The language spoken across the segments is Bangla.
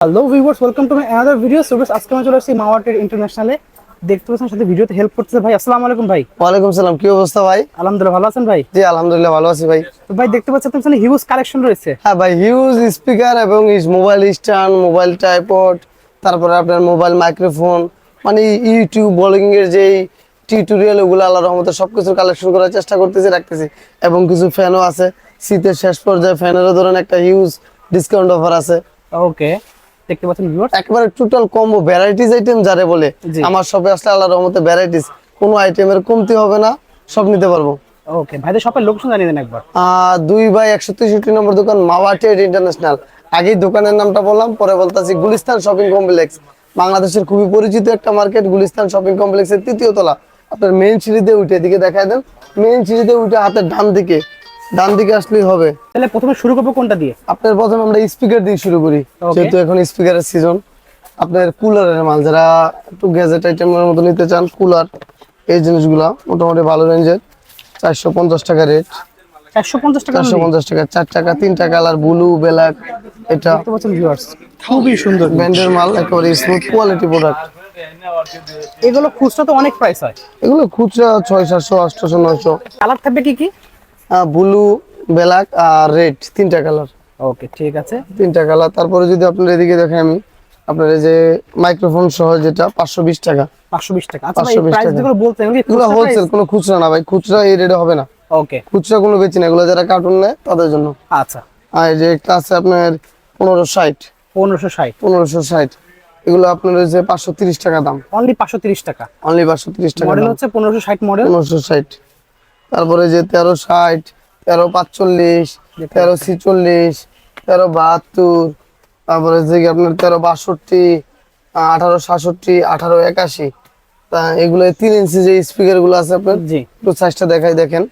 Hello viewers, welcome to my another video. So আজকে আমি চলে আসছি মাওয়াটের ইন্টারন্যাশনালে। দেখতে পাচ্ছেন সাথে ভিডিওতে হেল্প করতেছে ভাই। আসসালামু আলাইকুম ভাই। ওয়ালাইকুম সালাম। কি অবস্থা ভাই? আলহামদুলিল্লাহ, ভালো আছেন ভাই? জি আলহামদুলিল্লাহ ভালো আছি ভাই। তো ভাই দেখতে পাচ্ছেন আপনার হিউজ কালেকশন রয়েছে। হ্যাঁ ভাই, হিউজ স্পিকার এবং মোবাইল স্ট্যান্ড, মোবাইল ট্রাইপড, তারপরে আপনার মোবাইল মাইক্রোফোন, মানে ইউটিউব ব্লগিং এর যে টিউটোরিয়াল, ওগুলো আল্লাহর রহমতে সবকিছু কালেকশন করার চেষ্টা করতেছি, রাখতেছি। এবং কিছু ফ্যানও আছে। শীতের শেষ পর্যায়ে ফ্যানেরও ধরেন একটা হিউজ ডিসকাউন্ট অফার আছে। ওকে, দেখতে পাচ্ছেন ভিউয়ার্স, একেবারে টোটাল কম্বো ভ্যারাইটিস আইটেম যারে বলে। আমার শপে আসলে আল্লাহর রহমতে ভ্যারাইটিস, কোনো আইটেমের কমতি হবে না, সব নিতে পারবো। ওকে ভাইদের শপের লোকেশন জানিয়ে দেন একবার। 2/163 নম্বর দোকান, মাওয়াটেড ইন্টারন্যাশনাল। আগেই দোকানের নামটা বললাম, পরে বলতেছি গুলিস্তান শপিং কমপ্লেক্স। বাংলাদেশের খুবই পরিচিত একটা মার্কেট, গুলিস্তান শপিং কমপ্লেক্সের 3য় তলা। আপনার মেইন সিঁড়িতে উঠে এদিকে দেখায় দেন, মেইন সিঁড়িতে উঠে হাতের ডান দিকে আসলেই হবে। তাহলে প্রথমে শুরু করবো কোনটা দিয়ে? আপনার প্রথমে আমরা স্পিকার দিয়ে শুরু করি, যেহেতু এখন স্পিকারের সিজন। আপনার কুলারের মাল, যারা একটু গ্যাজেট আইটেমের মতো নিতে চান, কুলার এই জিনিসগুলা মোটামুটি ভালো রেঞ্জের। 450 টাকা রেট। 450 টাকা? 450 টাকা, 4 টাকা, 3টা কালার, ব্লু, ব্ল্যাক। এটা দেখতে পাচ্ছেন ভিউয়ার্স, খুবই সুন্দর ব্র্যান্ডের মাল, একেবারে স্মুথ কোয়ালিটি প্রোডাক্ট। এগুলো খুচরা তো অনেক প্রাইস হয়। এগুলো খুচরা 600, 700, 800, 900। কালার থাকবে কি কি? ব্লু, ব্ল্যাক আর রেড, 3টা কালার। ওকে, ঠিক আছে, 3টা কালার। তারপরে যদি আপনার এদিকে দেখেন, আমি আপনার এই যে মাইক্রোফোন সহ যেটা 520 টাকা। 520 টাকা। আচ্ছা ভাই, 520 প্রাইস টাকা। যেগুলো বলতে এগুলো হোলসেল, কোনো খুচরা না ভাই। খুচরা এই রেটে হবে না। ওকে, খুচরা কোনো বেচি না, এগুলো যারা কার্টুন নেয় তাদের জন্য। আচ্ছা। আর এই যে একটা আছে আপনার 1560। 1560? 1560 এগুলো আপনার হচ্ছে 530 টাকা দাম। অনলি 530 টাকা? অনলি 530 টাকা। মডেল হচ্ছে 1560 মডেল। 1560। তারপরে যে 1360, 1345, 1346, 1372, তারপরে যে কি আপনার 1362, 1867, 1881। তা এগুলো 3 ইঞ্চি যে স্পিকার গুলো আছে আপনার, জি একটু সাইজটা দেখাই দেখেন।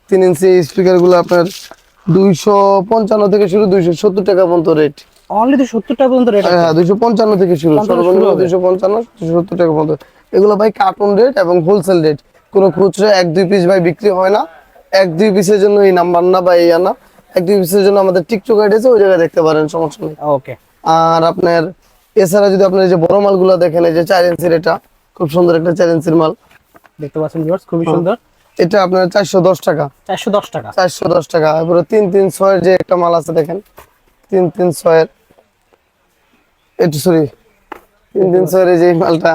3 ইঞ্চি স্পিকার গুলো আপনার 255 থেকে শুরু, 270 টাকা পর্যন্ত রেট। অনলি 270 টাকা পর্যন্ত রেট? হ্যাঁ, 255 থেকে শুরু, সর্বনিম্ন 255, 270 টাকা পর্যন্ত। এগুলো ভাই কার্টুন রেট এবং হোলসেল রেট, কোনো খুচরা 1-2 পিস ভাই বিক্রি হয় না। 1-2 পিসের জন্য এই নাম্বার না বা এই আনা। 1-2 পিসের জন্য আমাদের টিকটক আইডি আছে, ওই জায়গায় দেখতে পারেন, সমস্যা নেই। ওকে। আর আপনার এছাড়া যদি আপনার এই যে বড় মালগুলো দেখেন, এই যে 4 ইঞ্চির, এটা খুব সুন্দর একটা 4 ইঞ্চির মাল। দেখতে পাচ্ছেন ভিউয়ার্স, খুবই সুন্দর। এটা আপনার 410 টাকা। 410 টাকা? 410 টাকা। এরপরে 336 এর যে একটা মাল আছে দেখেন, 336 এর, একটু সরি, 336 এর যে মালটা,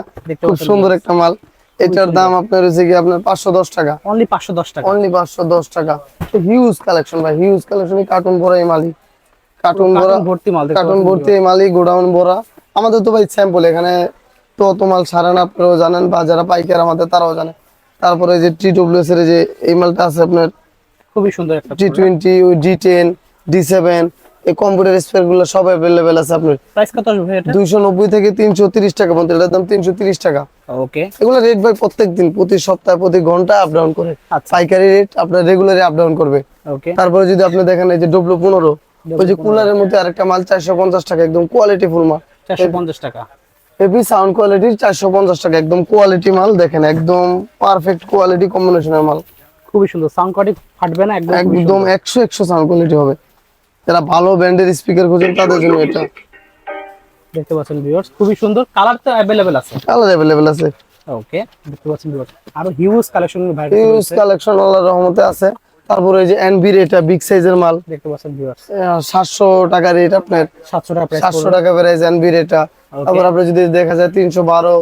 খুব সুন্দর একটা মাল। এটার দাম আপনার হচ্ছে কি আপনার 510 টাকা। অনলি 510 টাকা? অনলি 510 টাকা। হিউজ কালেকশন ভাই, হিউজ কালেকশন। কার্টুন ভরা এই মালই, কার্টুন ভরা ভর্তি মাল। কার্টুন ভর্তি এই মালই, গোডাউন ভরা। আমাদের তো ভাই স্যাম্পল, এখানে তো অত মাল সারে না, আপনারাও জানেন, বা যারা পাইকার আমাদের তারাও জানে। তারপরে যে TWS এর যে এই মালটা আছে আপনার, খুবই সুন্দর একটা T20, D10, D7, এই কম্পিউটার স্পেয়ার গুলো সব अवेलेबल আছে আপনার। প্রাইস কত আসবে এটা? 290 থেকে 330 টাকা পর্যন্ত। এটার দাম 330 টাকা। ওকে। এগুলো রেট ভাই প্রত্যেকদিন, প্রতি সপ্তাহে, প্রতি ঘন্টা আপ ডাউন করে। পাইকারি রেট আপনার রেগুলারই আপ ডাউন করবে। ওকে। তারপরে যদি আপনি দেখেন এই যে W15, ওই যে কুলারের মধ্যে আরেকটা মাল 450 টাকা, একদম কোয়ালিটি ফুল মাল। 450 টাকা? হেভি সাউন্ড কোয়ালিটি, 450 টাকা, একদম কোয়ালিটি মাল। দেখেন একদম পারফেক্ট কোয়ালিটি কম্বিনেশনের মাল। খুবই সুন্দর, সাউন্ড কোয়ালিটি ফাটবে না একদম? একদম 100 সাউন্ড কোয়ালিটি হবে। যারা ভালো ব্র্যান্ডের স্পিকার খোঁজেন তাদের জন্য এটা। দেখতে পাচ্ছেন ভিউয়ার্স, খুবই সুন্দর। কালার তো अवेलेबल আছে? কালার अवेलेबल আছে। ওকে, দেখতে পাচ্ছেন ভিউয়ার্স, আরো হিউজ কালেকশন হিউজ কালেকশন আল্লাহর রহমতে আছে। তারপরে এই যে এনবির, এটা বিগ সাইজের মাল। দেখতে পাচ্ছেন ভিউয়ার্স, 700 টাকা রেট আপনার। 700 টাকা প্রাইস? 700 টাকা প্রাইস এনবির এটা। তারপর আপনি যদি দেখা যায় 312,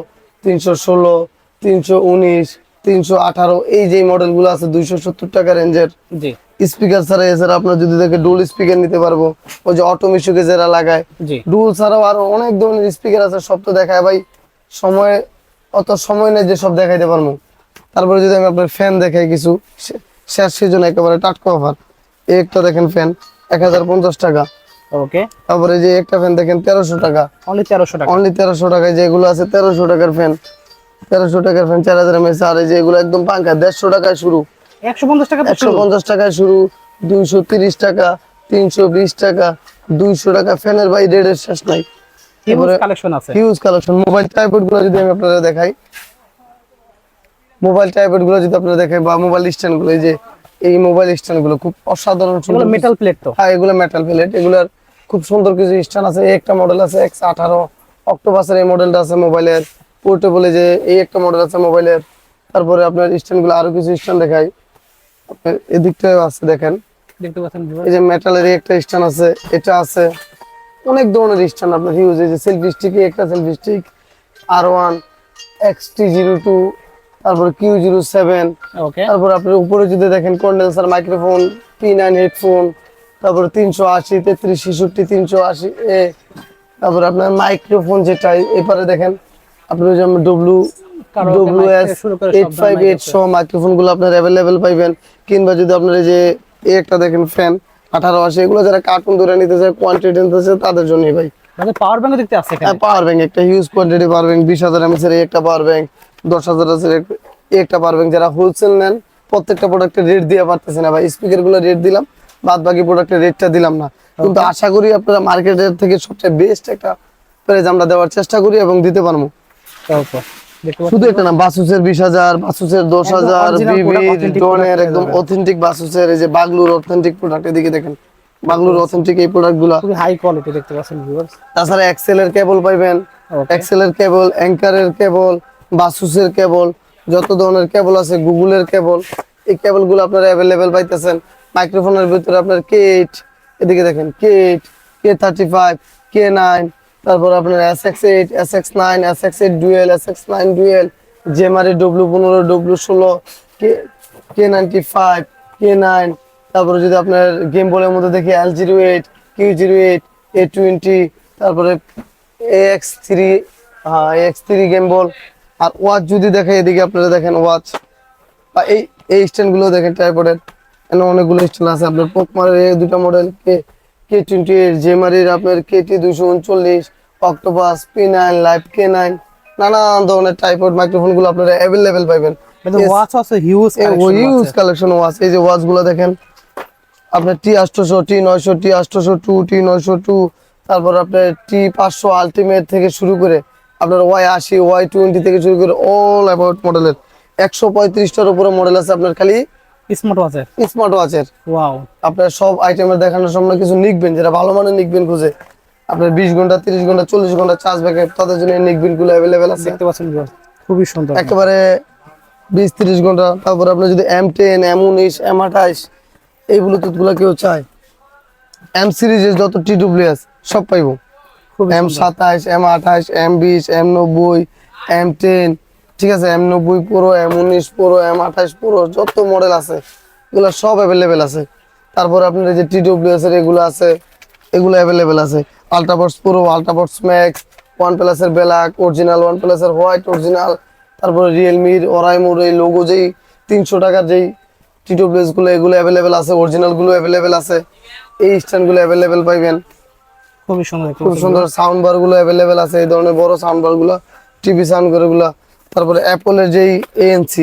316, 319, 318, এই যে মডেলগুলো আছে 270 টাকা রেঞ্জের। জি। স্পিকার ছাড়া, এছাড়া আপনার যদি দেখে ডুল স্পিকার নিতে পারবো, ওই যে অটোমেশিকে যারা লাগায়। জি। ডুল ছাড়াও আরো অনেক ধরনের স্পিকার আছে, সব তো দেখায় ভাই সময়, অত সময় নেই যে সব দেখাইতে পারবো। তারপরে যদি আমি আপনার ফ্যান দেখাই কিছু, শেষ সিজন একেবারে টাটকা অফার। এই একটা দেখেন ফ্যান 1050 টাকা। ওকে। তারপরে যে একটা ফ্যান দেখেন 1300 টাকা। অনলি 1300 টাকা? অনলি 1300 টাকায় যেগুলো আছে 1300 টাকার ফ্যান। 1300 টাকার ফ্যান 4000 mAh। আর এই যে এগুলো একদম পাঙ্খা 150 টাকায় শুরু। 150 টাকা? 150 টাকায় শুরু, 230 টাকা, 320 টাকা, 200 টাকা। ফ্যানের ভাই রেটের শেষ নাই। হিউজ কালেকশন আছে। Huge collection. মোবাইল ট্রাইপড গুলো যদি আমি আপনাদের দেখাই, বা মোবাইল স্ট্যান্ড গুলো, এই যে এই মোবাইল স্ট্যান্ড গুলো খুব অসাধারণ সুন্দর। মেটাল প্লেট তো? হ্যাঁ, এগুলো মেটাল প্লেট। এগুলার খুব সুন্দর কিছু স্ট্যান্ড আছে। এই একটা মডেল আছে X18 অক্টোপাসের, এই মডেলটা আছে মোবাইলের পোর্টেবল। যে এই একটা মডেল আছে মোবাইলের। তারপরে আপনার স্ট্যান্ড গুলো আরো কিছু স্ট্যান্ড দেখাই, আপনার এদিকটাও আছে দেখেন। দেখতে পাচ্ছেন এই যে মেটালের একটা স্ট্যান্ড আছে, এটা আছে। অনেক ধরনের স্ট্যান্ড আপনার হিউজ। এই যে সেলফি স্টিক, একটা সেলফি স্টিক R1 XT02, তারপর Q07। ওকে, তারপর আপনার উপরে যদি দেখেন কন্ডেন্সার মাইক্রোফোন, P9 হেডফোন, তারপর 380 33 66 380 এ। তারপর আপনার মাইক্রোফোন যেটা এপারে দেখেন আপনার ওই যে WS শুরু করে সব 858 সহ মাইক্রোফোন গুলো আপনার অ্যাভেলেবেল পাইবেন। কিংবা যদি আপনার এই যে এই একটা দেখেন ফ্যান 1880, এগুলো যারা কার্টুন ধরে নিতে চায়, কোয়ান্টিটি নিতে চায়, তাদের জন্যই ভাই। মানে পাওয়ার ব্যাংক দেখতে আছে এখানে। পাওয়ার ব্যাংক একটা huge quantity power bank, 20,000 mAh এর একটা পাওয়ার ব্যাংক, 10,000 এর একটা পাওয়ার ব্যাংক। যারা হোলসেল নেন প্রত্যেকটা প্রোডাক্টের রেট দিয়ে পারতেছে না ভাই, স্পিকার গুলো রেট দিলাম, বাদ বাকি প্রোডাক্টের রেটটা দিলাম না। কিন্তু আশা করি আপনারা মার্কেটের থেকে সবচেয়ে বেস্ট একটা প্রাইস আমরা দেওয়ার চেষ্টা করি এবং দিতে পারবো। ওকে, দেখতে পাচ্ছেন শুধু এটা না, বাসুসের 20,000, বাসুসের 10,000, original বিবি product, authentic ডনের product একদম পেয়ে যাবেন। অথেন্টিক বাসুসের, এই যে বাগলুর অথেন্টিক প্রোডাক্ট, এদিকে দেখেন বাগলুর অথেন্টিক এই প্রোডাক্ট গুলা। খুবই হাই কোয়ালিটি দেখতে পাচ্ছেন ভিউয়ার্স। তাছাড়া এক্সেল এর কেবল পাইবেন, Okay. এক্সেল এর কেবল, অ্যাঙ্কারের কেবল, বাসুসের কেবল, যত ধরনের কেবল আছে, গুগলের কেবল, এই কেবল গুলো আপনারা অ্যাভেলেবেল পাইতেছেন। মাইক্রোফোনের ভিতরে আপনার K8, এদিকে দেখেন K8, K35, K9, তারপর আপনার SX8, SX9, SX8 dual, SX9 dual, জেমারি W15, W16, K95, K9। তারপরে যদি আপনার গেম বলের মধ্যে দেখি L08, Q08, A20, তারপরে AX3, AX3 গেম বল। আর ওয়াচ যদি দেখে এদিকে আপনারা দেখেন ওয়াচ, বা এই স্ট্যান্ড গুলো দেখেন ট্রাইপডের, এখানে অনেকগুলো স্ট্যান্ড আছে। আপনার পোকমারের এই দুটো মডেল, K28, জেমারির আপনার KT239, octopus, P9, live K9, নানান ধরনের ট্রাইপড মাইক্রোফোন গুলো আপনারা অ্যাভেলেবেল পাইবেন। কিন্তু ওয়াচ আছে হিউজ হিউজ কালেকশন ওয়াচ। এই যে ওয়াচ গুলো দেখেন আপনার T800, T900, T802, T902, তারপর আপনার T500 আলটিমেট থেকে শুরু করে আপনার Y80, Y20 থেকে শুরু করে অল অ্যাবাউট মডেলের 135টার উপরে মডেল আছে আপনার খালি স্মার্ট ওয়াচের। স্মার্ট ওয়াচের। ওয়াও, আপনার সব আইটেমের দেখানোর সামনে কিছু নিকবেন, যেটা ভালো মানের নিকবেন খুঁজে আপনার 20 ঘন্টা 30 ঘন্টা 40 ঘন্টা চার্জ ব্যাকআপ, তাদের জন্য নিকবেন গুলো অ্যাভেলেবেল আছে দেখতে পাচ্ছেন ভিউয়ার্স, খুবই সুন্দর। একেবারে 20-30 ঘন্টা। তারপর আপনি যদি M10, M19, M28 এই ব্লুটুথ গুলো কেউ চায়, M সিরিজের যত TWS সব পাইবো, খুবই M27, M28, M20, M90, M10, ঠিক আছে, M90 Pro, M19 Pro, M28 Pro, যত মডেল আছে এগুলো সব অ্যাভেলেবেল আছে। তারপর আপনার এই যে TWS এর এগুলো আছে, এগুলো অ্যাভেলেবেল আছে। আল্ট্রাবক্স প্রো, আল্ট্রাবক্স ম্যাক্স, OnePlus এর ব্ল্যাক অরিজিনাল, OnePlus এর হোয়াইট অরিজিনাল, তারপরে রিয়েলমির ওরাইমোর এই লোগো যেই 300 টাকার যেই TWS গুলো, এগুলো অ্যাভেলেবেল আছে। অরিজিনাল গুলো অ্যাভেলেবেল আছে। এই স্ট্যান্ড গুলো অ্যাভেলেবেল পাইবেন। খুবই সুন্দর দেখতে খুব পাচ্ছেন। সুন্দর সাউন্ড বার গুলো অ্যাভেলেবেল আছে, এই ধরনের বড় সাউন্ড বার গুলো, টিভি সাউন্ড করে গুলো। তারপরে অ্যাপলের যেই ANC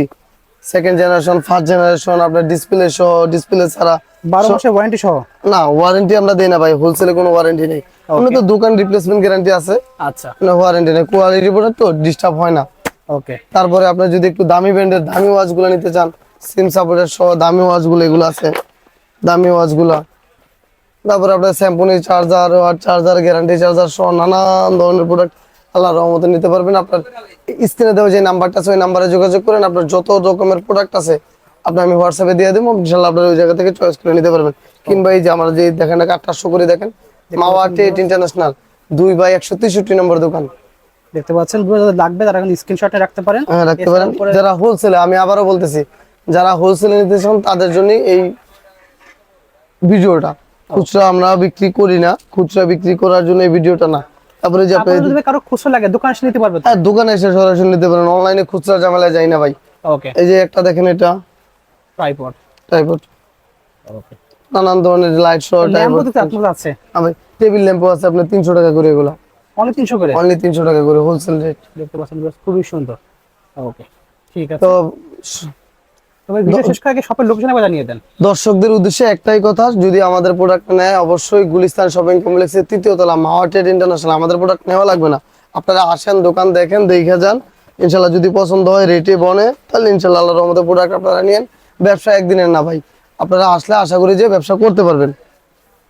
second generation, first generation, আপনার ডিসপ্লে সহ, ডিসপ্লে ছাড়া 12 মাসের ওয়ারেন্টি সহ। না, ওয়ারেন্টি আমরা দেই না ভাই, হোলসেলে কোনো ওয়ারেন্টি নেই। আমরা তো দোকান রিপ্লেসমেন্ট গ্যারান্টি আছে, আচ্ছা, না ওয়ারেন্টি নেই। কোয়ালিটি প্রোডাক্ট তো ডিস্টার্ব হয় না। ওকে, তারপরে আপনি যদি একটু দামি ব্র্যান্ডের দামি ওয়াচ গুলো নিতে চান, সিম সাপোর্টের সহ দামি ওয়াচ গুলো এগুলো আছে, দামি ওয়াচ গুলা। তারপরে আপনার স্যাম্পনি চার্জার, চার্জার গ্যারান্টি চার্জার সহ নানান ধরনের প্রোডাক্ট আল্লাহর রহমতে নিতে পারবেন। আপনার স্ক্রিনে দেওয়া যে নাম্বারটা আছে ওই নাম্বারে যোগাযোগ করেন, আপনার যত রকমের প্রোডাক্ট আছে আপনি আমি হোয়াটসঅ্যাপে দিয়ে দেবো, ইনশাআল্লাহ আপনার ওই জায়গা থেকে চয়েস করে নিতে পারবেন। কিংবা এই যে আমার যে দেখেন না কার্ডটা শো করে দেখেন, মাওয়া টেট ইন্টারন্যাশনাল 2/163 নম্বর দোকান। দেখতে পাচ্ছেন যাদের লাগবে তারা কিন্তু স্ক্রিনশটে রাখতে পারেন। হ্যাঁ, রাখতে পারেন। যারা হোলসেলে, আমি আবারও বলতেছি, যারা হোলসেলে নিতে চান তাদের জন্য এই ভিডিওটা। খুচরা আমরা বিক্রি করি না, খুচরা বিক্রি করার জন্য এই ভিডিওটা না। তারপরে যে আপনি যদি কারো খুচরা লাগে দোকানে এসে নিতে পারবে তো? হ্যাঁ, দোকানে এসে সরাসরি নিতে পারেন, অনলাইনে খুচরা ঝামেলায় যাই না ভাই। ওকে, এই যে একটা দেখেন, এটা ট্রাইপড। ট্রাইপড, ওকে, নানান ধরনের লাইট সহ ল্যাম্পও ট্রাইপড। তো আপনাদের আছে? আমি টেবিল ল্যাম্পও আছে আপনার 300 টাকা করে, এগুলো অনলি 300 করে? অনলি 300 টাকা করে হোলসেল রেট। দেখতে পাচ্ছেন খুবই সুন্দর। ওকে, ঠিক আছে। তো তবে ভিডিও শেষ করার আগে শপের লোকেশন একবার জানিয়ে দেন। দর্শকদের উদ্দেশ্যে একটাই কথা, যদি আমাদের প্রোডাক্ট নেয় অবশ্যই গুলিস্তান শপিং কমপ্লেক্সের 3য় তলা, মাওয়া ট্রেড ইন্টারন্যাশনাল। আমাদের প্রোডাক্ট নেওয়া লাগবে না, আপনারা আসেন, দোকান দেখেন, দেখে যান। ইনশাল্লাহ যদি পছন্দ হয়, রেটে বনে, তাহলে ইনশাল্লাহ আল্লাহর রহমতে প্রোডাক্ট আপনারা নিয়েন। ব্যবসা একদিনের না ভাই, আপনারা আসলে আশা করি যে ব্যবসা করতে পারবেন।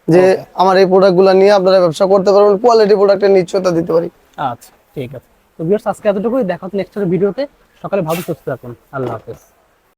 যে আমার এই প্রোডাক্টগুলো নিয়ে আপনারা ব্যবসা করতে পারবেন, কোয়ালিটি প্রোডাক্টের নিশ্চয়তা দিতে পারি। আচ্ছা ঠিক আছে। তো ভিউয়ার্স আজকে এতটুকুই, দেখা হচ্ছে নেক্সট ভিডিওতে। সকালে ভালো সুস্থ থাকুন, আল্লাহ হাফেজ।